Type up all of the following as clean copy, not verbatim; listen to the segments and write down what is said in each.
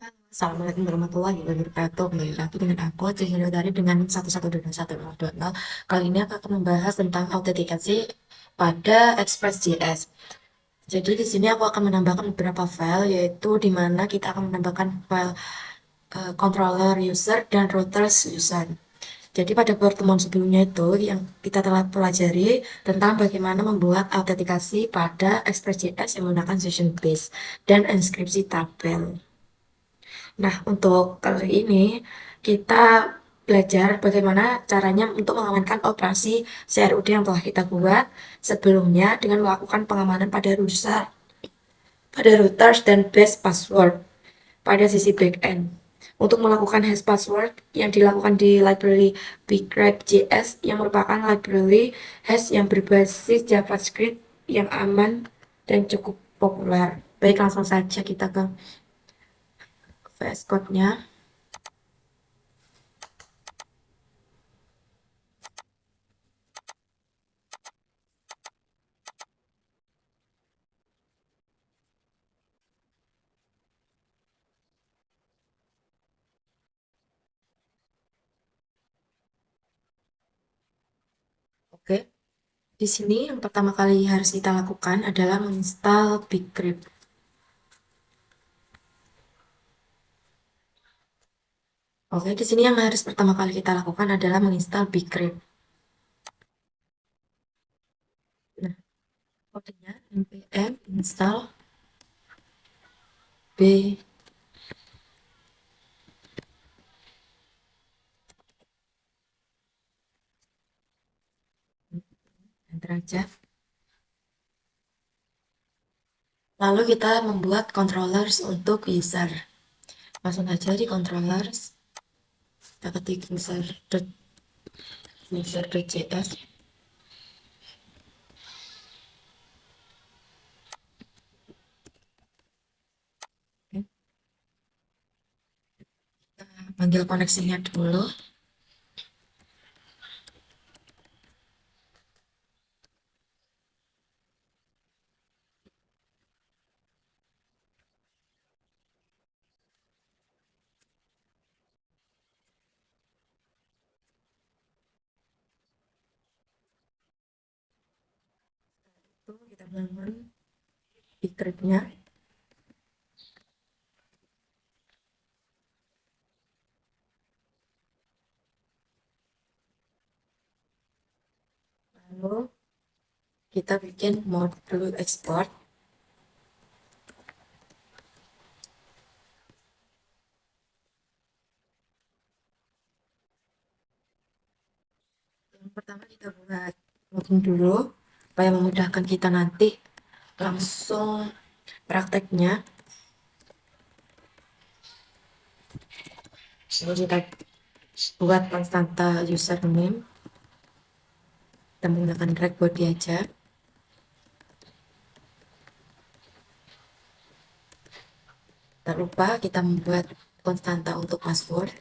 Assalamualaikum warahmatullahi wabarakatuh. Kembali lagi dengan aku, Cici dari dengan 112.1.0.0. Kali ini aku akan membahas tentang autentikasi pada Express.js. Jadi di sini aku akan menambahkan beberapa file, yaitu di mana kita akan menambahkan file controller user dan routers user. Jadi pada pertemuan sebelumnya itu yang kita telah pelajari tentang bagaimana membuat autentikasi pada Express.js yang menggunakan session base dan inskripsi tabel. Nah, untuk kali ini kita belajar bagaimana caranya untuk mengamankan operasi CRUD yang telah kita buat sebelumnya dengan melakukan pengamanan pada routers dan base password pada sisi backend. Untuk melakukan hash password yang dilakukan di library bgrep.js yang merupakan library hash yang berbasis JavaScript yang aman dan cukup populer. Baik, langsung saja kita ke VS Code-nya. Oke, di sini yang pertama kali harus kita lakukan adalah menginstal bgrep. Oke, di sini yang harus pertama kali kita lakukan adalah menginstal bgrep. Nah, kodenya npm install b. Enter aja. Lalu kita membuat controllers untuk user. Langsung aja di controllers, kita ketik user.js. Panggil koneksinya dulu. Itu kita bangun bgrep-nya. Lalu kita bikin modul export. Yang pertama kita buat login dulu supaya memudahkan kita nanti langsung prakteknya. Lalu kita buat konstanta username, kita menggunakan drag body aja. Tak lupa kita membuat konstanta untuk password.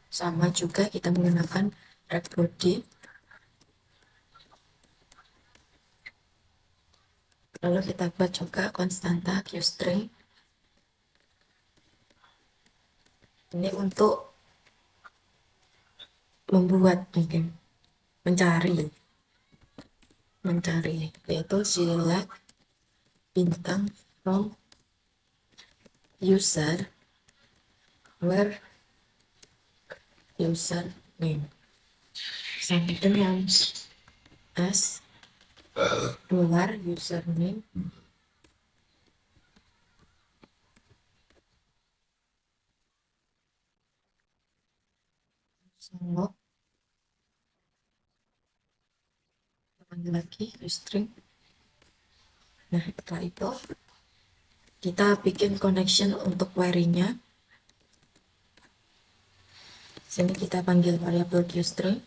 Sama juga kita menggunakan drag body. Lalu kita buat juga konstanta qstring. Ini untuk membuat mungkin mencari yaitu select bintang from user where user name sampai dengan as luar username log. Kita panggil lagi string. Nah, setelah itu kita bikin connection untuk query-nya. Sini kita panggil variabel qstring.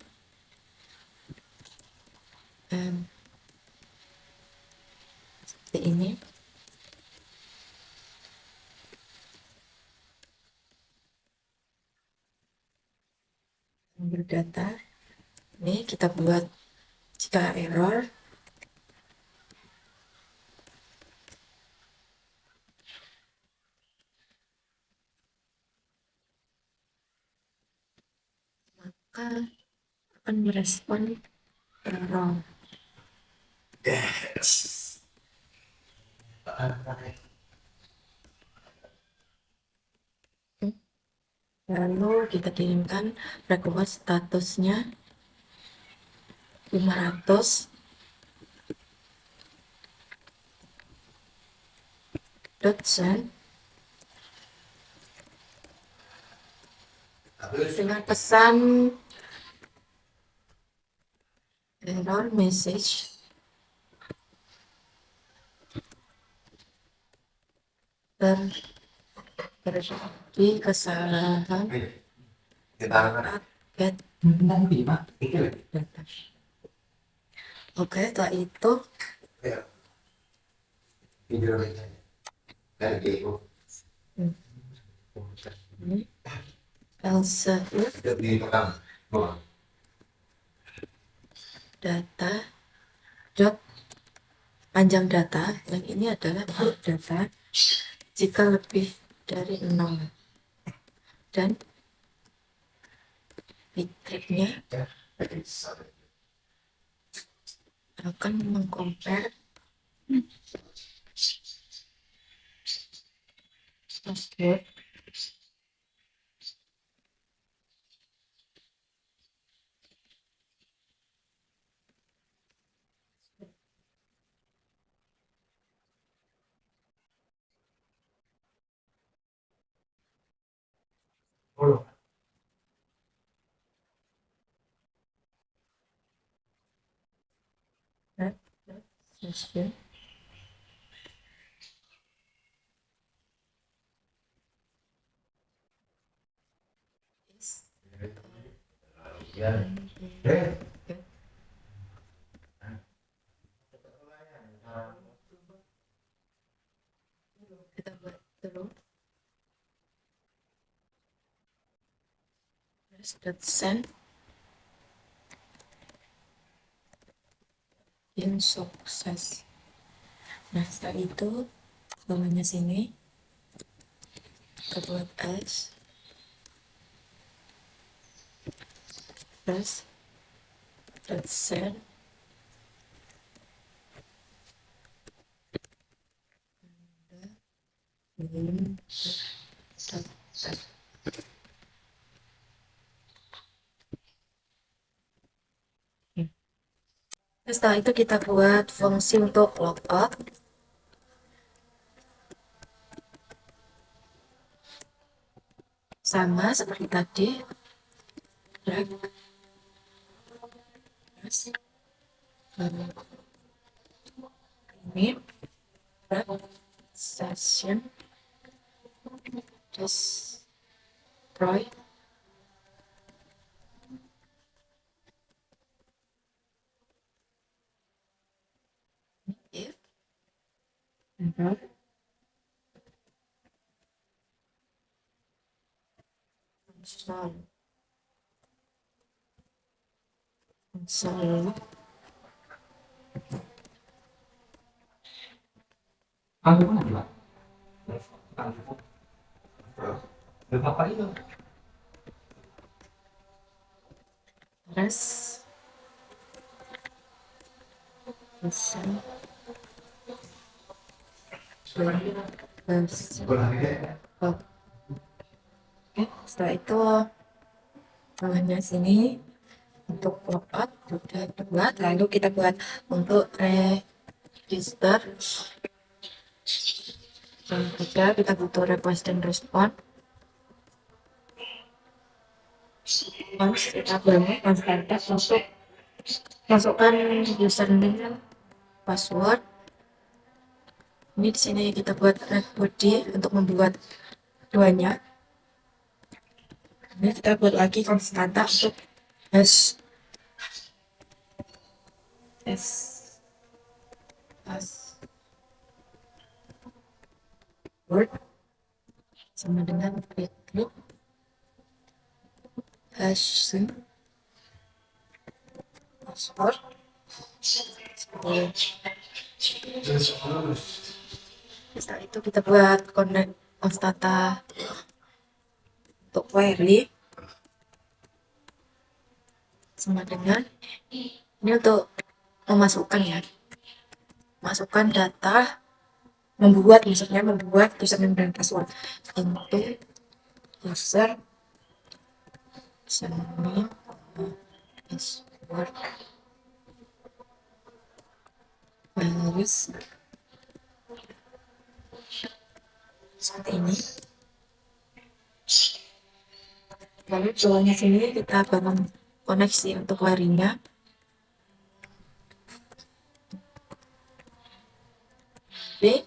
Seperti ini. Berdata. Ini kita buat jika error maka akan merespon error. Lalu kita kirimkan request statusnya 500 send dengan pesan error message terjadi kesalahan paket data. Oke, setelah itu ini else if data dot panjang data yang ini adalah data jika lebih dari 6 dan bitrate-nya akan mengcompare password session is kita buat terus send in sukses. Nah, setelah itu bawahnya sini kita buat s plus send setelah itu kita buat fungsi untuk logout sama seperti tadi, drag ini drag session destroy if error console res listen Oke, setelah itu bawahnya sini untuk logout sudah dibuat, lalu kita buat untuk register yang kedua kita butuh request dan respon. Once kita bangun startup untuk masukkan username password. Ini di sini kita buat red body untuk membuat keduanya. Ini kita buat lagi konstanta untuk hash password sama dengan create hash password. Setelah itu kita buat connect konstanta untuk query sama dengan ini untuk memasukkan ya, masukkan data, membuat username dan password untuk user username password harus seperti ini. Lalu di bawahnya sini kita bangun koneksi untuk query-nya. B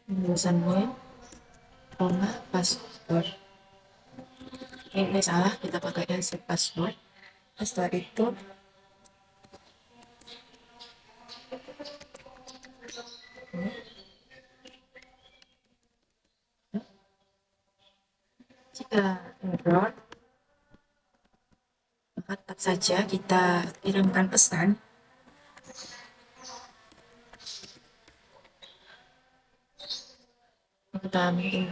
username, password. Ini salah, kita pakai set password. Setelah itu jika error, maka tetap saja kita kirimkan pesan kita mungkin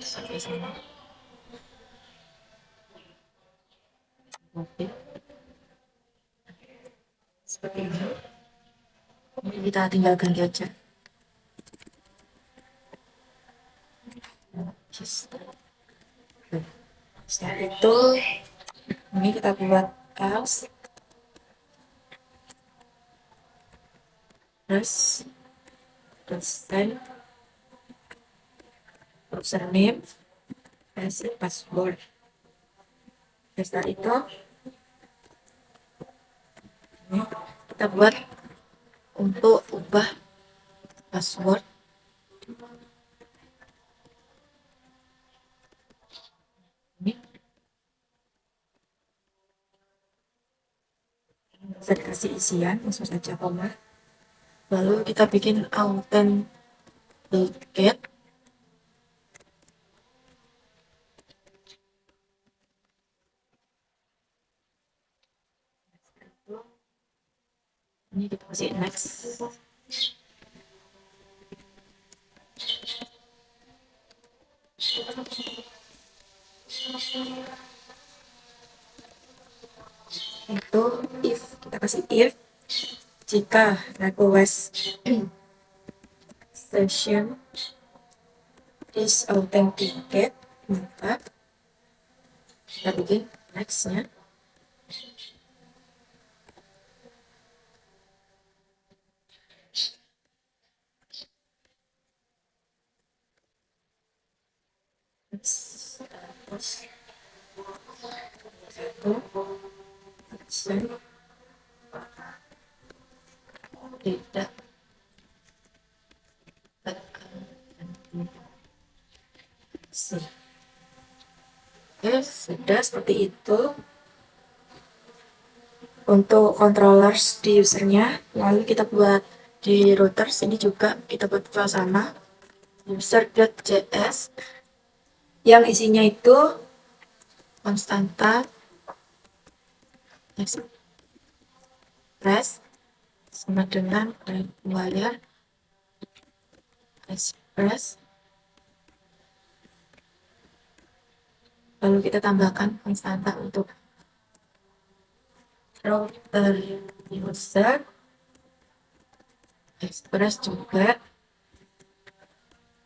sampai sini. Oke, seperti ini. Ini kita tinggal ganti aja. Setelah itu ini kita buat else terus send username as password. Setelah itu ini kita buat untuk ubah password. Ini bisa dikasih isian, langsung saja koma. Lalu kita bikin authenticate. Ini kita kasih next. Itu if, kita kasih if jika request session is authenticate, maka kita bikin next-nya. Terus satu tidak Oke, sudah seperti itu untuk controllers di usernya. Lalu kita buat di routers ini juga kita buat suasana user.js yang isinya itu konstanta express sama dengan wire express. Lalu kita tambahkan konstanta untuk router user express juga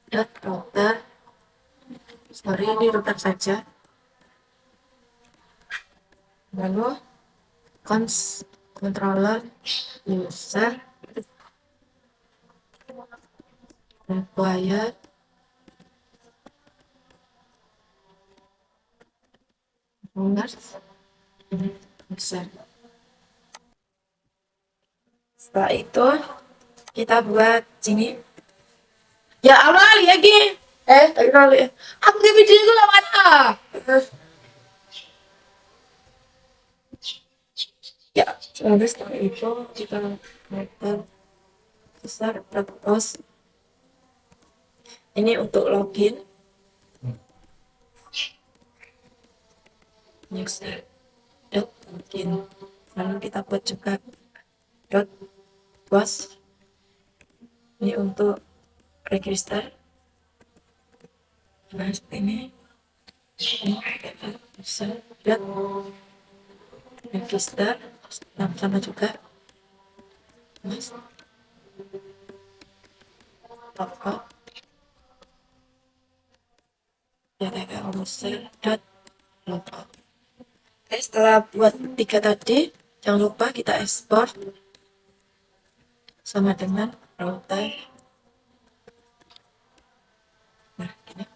dot router, sorry ini router saja. Lalu controller user require user. Setelah itu kita buat sini. Ya Allah lagi. Tadi kali. Aku di video itu lama ya, lalu setelah itu kita meter besar terus ini untuk login. user dot login, lalu kita buat juga dot post ini untuk register. Nah seperti ini user dot register sama juga mas logout ya user dot logout. Oke, setelah buat 3 tadi, jangan lupa kita ekspor sama dengan router. Nah, ini.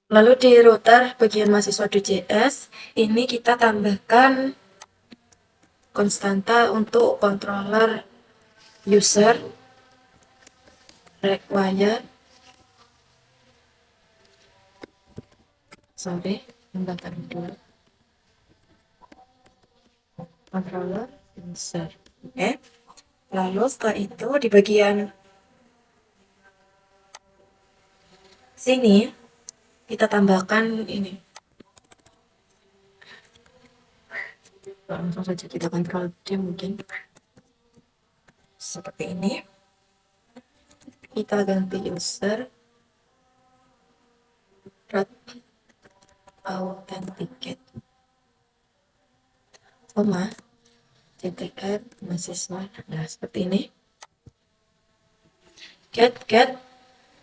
Lalu di router bagian mahasiswa.js, ini kita tambahkan konstanta untuk controller user require tambahkan dulu controller user. Oke. Lalu setelah itu di bagian sini kita tambahkan ini. Langsung saja kita kontrol D mungkin seperti ini. Kita ganti user authenticate koma ctcat mahasiswa. Nah seperti ini. Get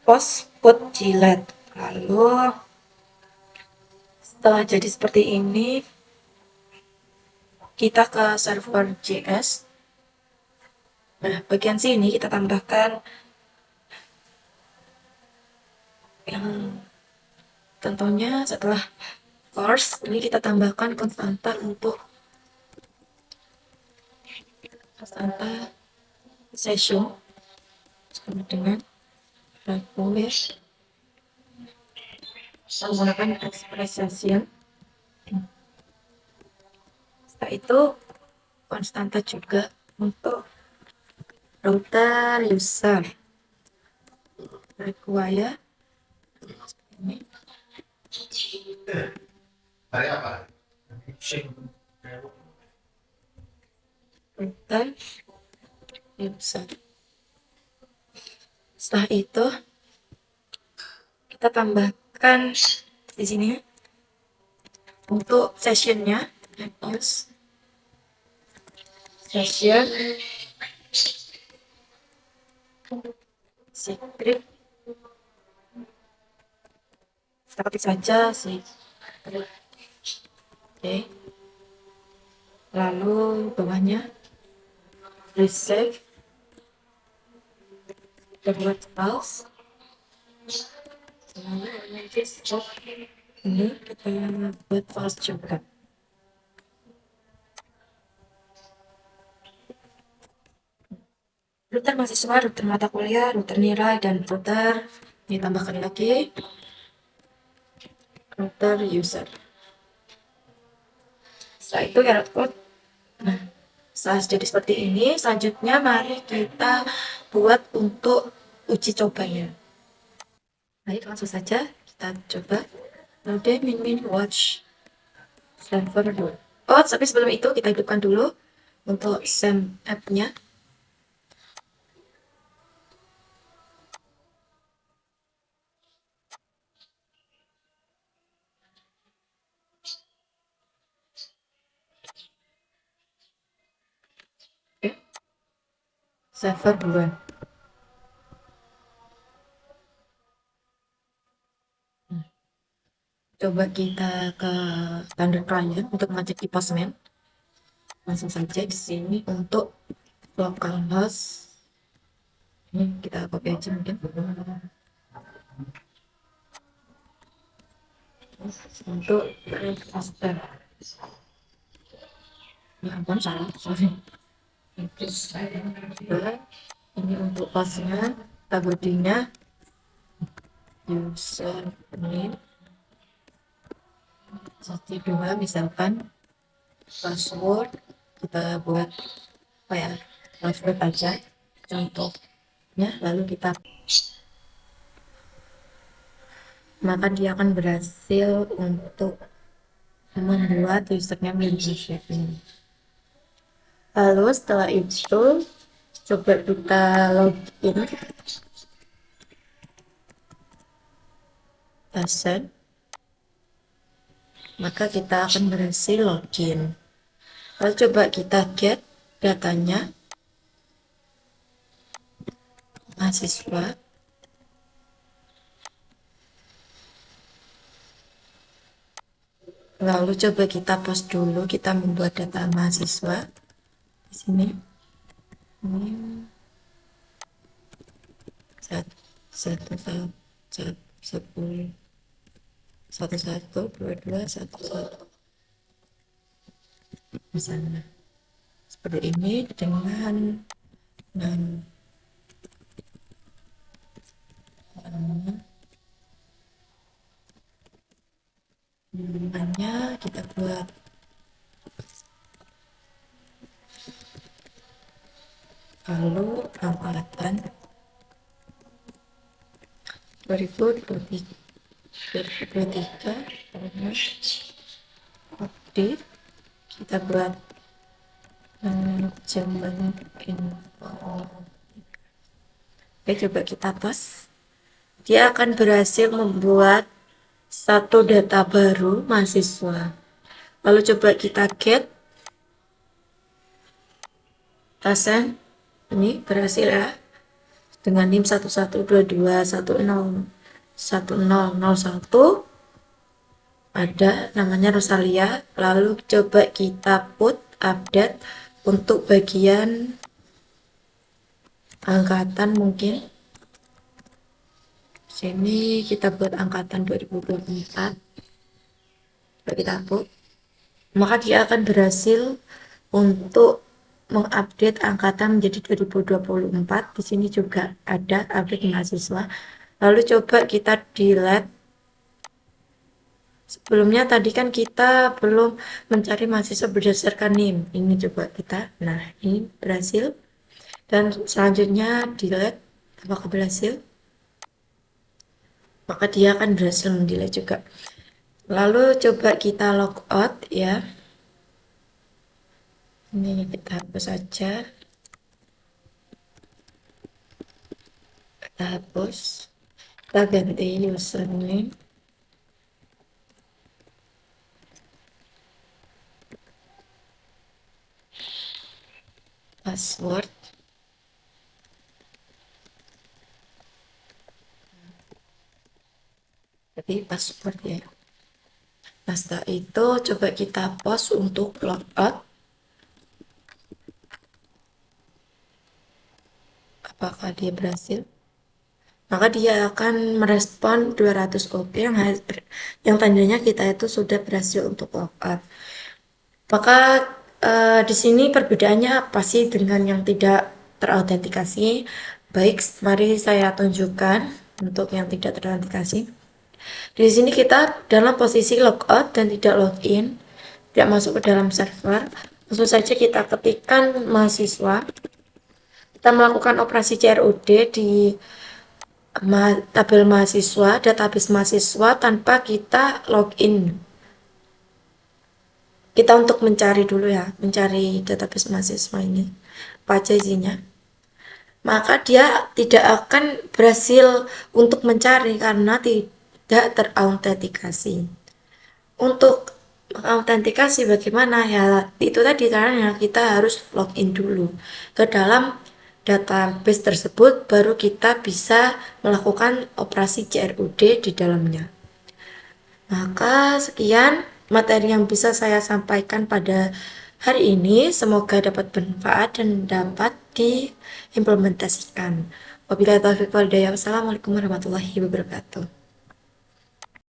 post put jilat. Lalu setelah jadi seperti ini, kita ke server JS. Nah bagian sini kita tambahkan yang tentunya setelah course ini kita tambahkan konstanta untuk konstanta session sama dengan request menggunakan express session. Setelah itu konstanta juga untuk router user require ini router user. Setelah itu kita tambahkan di sini untuk sessionnya use session script kita ketik saja sih. Oke. Lalu bawahnya receive download files. Lalu ini kita buat files juga. Router mahasiswa, router mata kuliah, router nilai, dan router ditambahkan lagi router user. Setelah itu ya code. Nah, setelah jadi seperti ini, selanjutnya mari kita buat untuk uji cobanya. Baik, langsung saja kita coba. Mode min watch server dulu. Oh, tapi sebelum itu kita hidupkan dulu untuk SAM app-nya. Oke. Server 2. Coba kita ke standard client untuk mengecek di Postman. Langsung saja di sini untuk localhost. Ini kita copy aja mungkin. Untuk master. Ya ampun salah, sorry. Ini untuk passnya, tabudingnya, user name, satu dua misalkan, password kita buat apa ya, password aja contohnya, lalu kita maka dia akan berhasil untuk membuat username dan password ini. Lalu setelah itu coba kita login password, maka kita akan berhasil login. Lalu coba kita get datanya mahasiswa. Lalu coba kita post dulu, kita membuat data mahasiswa di sini. Ini satu sepuluh satu dua dua satu misalnya seperti ini dengan nama namanya kita buat lalu angkatan 2023 update kita buat manajemen info. Oke, coba kita tos. Dia akan berhasil membuat satu data baru mahasiswa. Lalu coba kita get tasen. Ini berhasil ya. Dengan NIM 1122101001 ada namanya Rosalia. Lalu coba kita put update untuk bagian angkatan mungkin. Sini kita buat angkatan 2024. Coba kita put. Maka dia akan berhasil untuk mengupdate angkatan menjadi 2024. Di sini juga ada update mahasiswa. Lalu coba kita delete. Sebelumnya tadi kan kita belum mencari mahasiswa berdasarkan NIM. Ini coba kita. Nah, ini berhasil. Dan selanjutnya delete. Apakah berhasil? Maka dia akan berhasil mendelete juga. Lalu coba kita logout ya. Ini kita hapus saja. Kita hapus. Kita ganti username. Password. Jadi password ya. Nah, setelah itu coba kita post untuk logout. Apakah dia berhasil? Maka dia akan merespon 200 OP yang tandanya kita itu sudah berhasil untuk logout. Maka di sini perbedaannya apa sih dengan yang tidak terautentikasi? Baik, mari saya tunjukkan untuk yang tidak terautentikasi. Di sini kita dalam posisi logout dan tidak login, tidak masuk ke dalam server. Langsung saja kita ketikkan mahasiswa. Kita melakukan operasi CRUD di tabel mahasiswa, database mahasiswa tanpa kita login. Kita untuk mencari dulu ya, mencari database mahasiswa ini. Apa aja isinya. Maka dia tidak akan berhasil untuk mencari karena tidak terautentikasi. Untuk mengautentikasi bagaimana ya, itu tadi caranya kita harus login dulu ke dalam database tersebut, baru kita bisa melakukan operasi CRUD di dalamnya. Maka sekian materi yang bisa saya sampaikan pada hari ini, semoga dapat bermanfaat dan dapat diimplementasikan. Wabillahi taufiq wal hidayah. Wassalamualaikum warahmatullahi wabarakatuh.